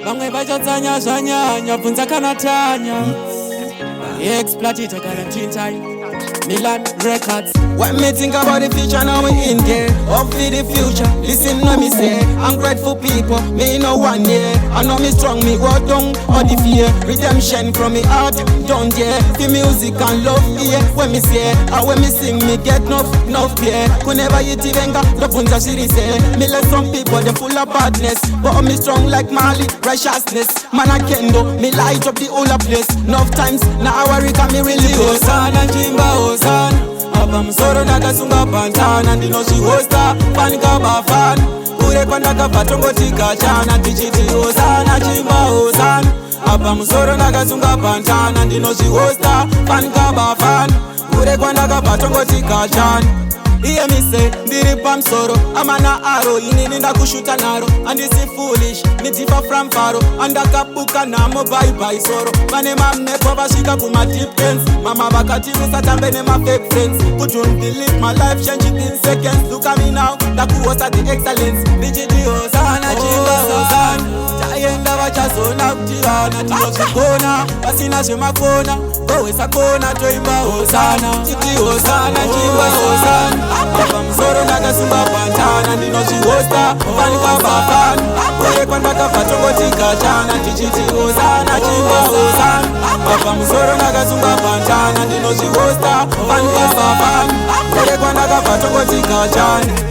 Vamwe vachatsanya zvanyanya bvunza kana tanya exploited quarantine Milan Records. When me think about the future, now we in there. Up for the future, listen to me say. I'm grateful people, me no one year. I know me strong, me go down all the fear. Redemption from me heart, down there. The music and love here. When me say, and when me sing, me get enough fear. Whenever you tivenga, the punza shiri say. Me let some people, they full of badness. But me strong like Mali, righteousness. Man I can do, me light up the whole place. Enough times, now I worry, me really Osana Jimba Osana Apa msoro nakasunga pantana ndinozvihosta fanika bafana kure kwandakabva tongotika chana tichiti Osana Jimba Osana Apa msoro nakasunga pantana ndinozvihosta fanika bafana kure kwandakabva tongotika chana iye mise ndiri pamsoro amana aro inini ndakushuta naro andisi foolish nitifa from faro andakabuka namo bye soro vane mamepo vasvika kuma deep ends mama vakati musatambe nema-fake friends could don't believe my life changing in seconds look at me now ndakuhosta the excellence ndichiti Osana Jimba Osana taenda vachazona kutirana tinozvikona pasina zvemakona kohwesa kona toimba Osana titi Osana Jimba Osana Apa msoro nakasunga pantana ndinozvihosta fanika bafana kure kwandakabva tongotika chana tichiti Osana Jimba Osana Apa msoro nakasunga pantana ndinozvihosta fanika bafana kure kwandakabva tongotika chana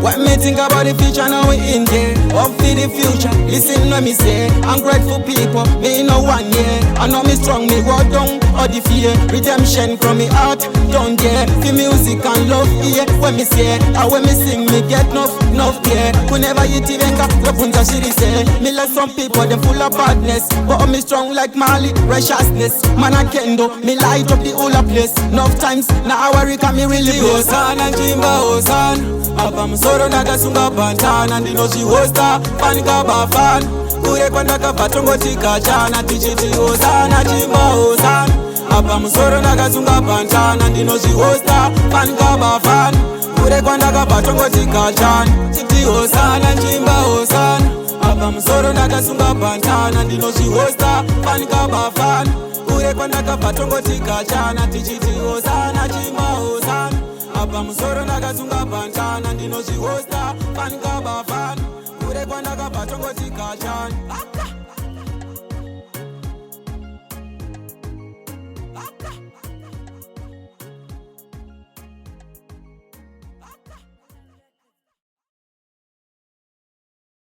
When me think about the future, now we in there. Up for the future, listen to me say. I'm grateful people, me no one year. I know me strong, me go down all the fear. Redemption from me heart, down there. The music and love here. When me say, and when me sing, me get enough fear. Whenever you tivenga, the punta shiri say. Me let some people, they full of badness. But me strong like Mali, righteousness. Man I can do, me light up the whole place. Enough times, now I worry, me really Osana Jimba Osana Apa msoro nakasunga pantana ndinozvihosta fanika bafana kure kwandakabva tongotika chana tichiti Osana Jimba Osana Apa msoro nakasunga pantana ndinozvihosta fanika bafana kure kwandakabva tongotika chana titi Osana Jimba Osana Apa msoro nakasunga pantana ndinozvihosta fanika bafana kure kwandakabva tongotika chana tichiti Osana Jimba Osana Apa msoro nakasunga pantana ndinozvihosta fanika bafana kure kwandakabva tongotika chana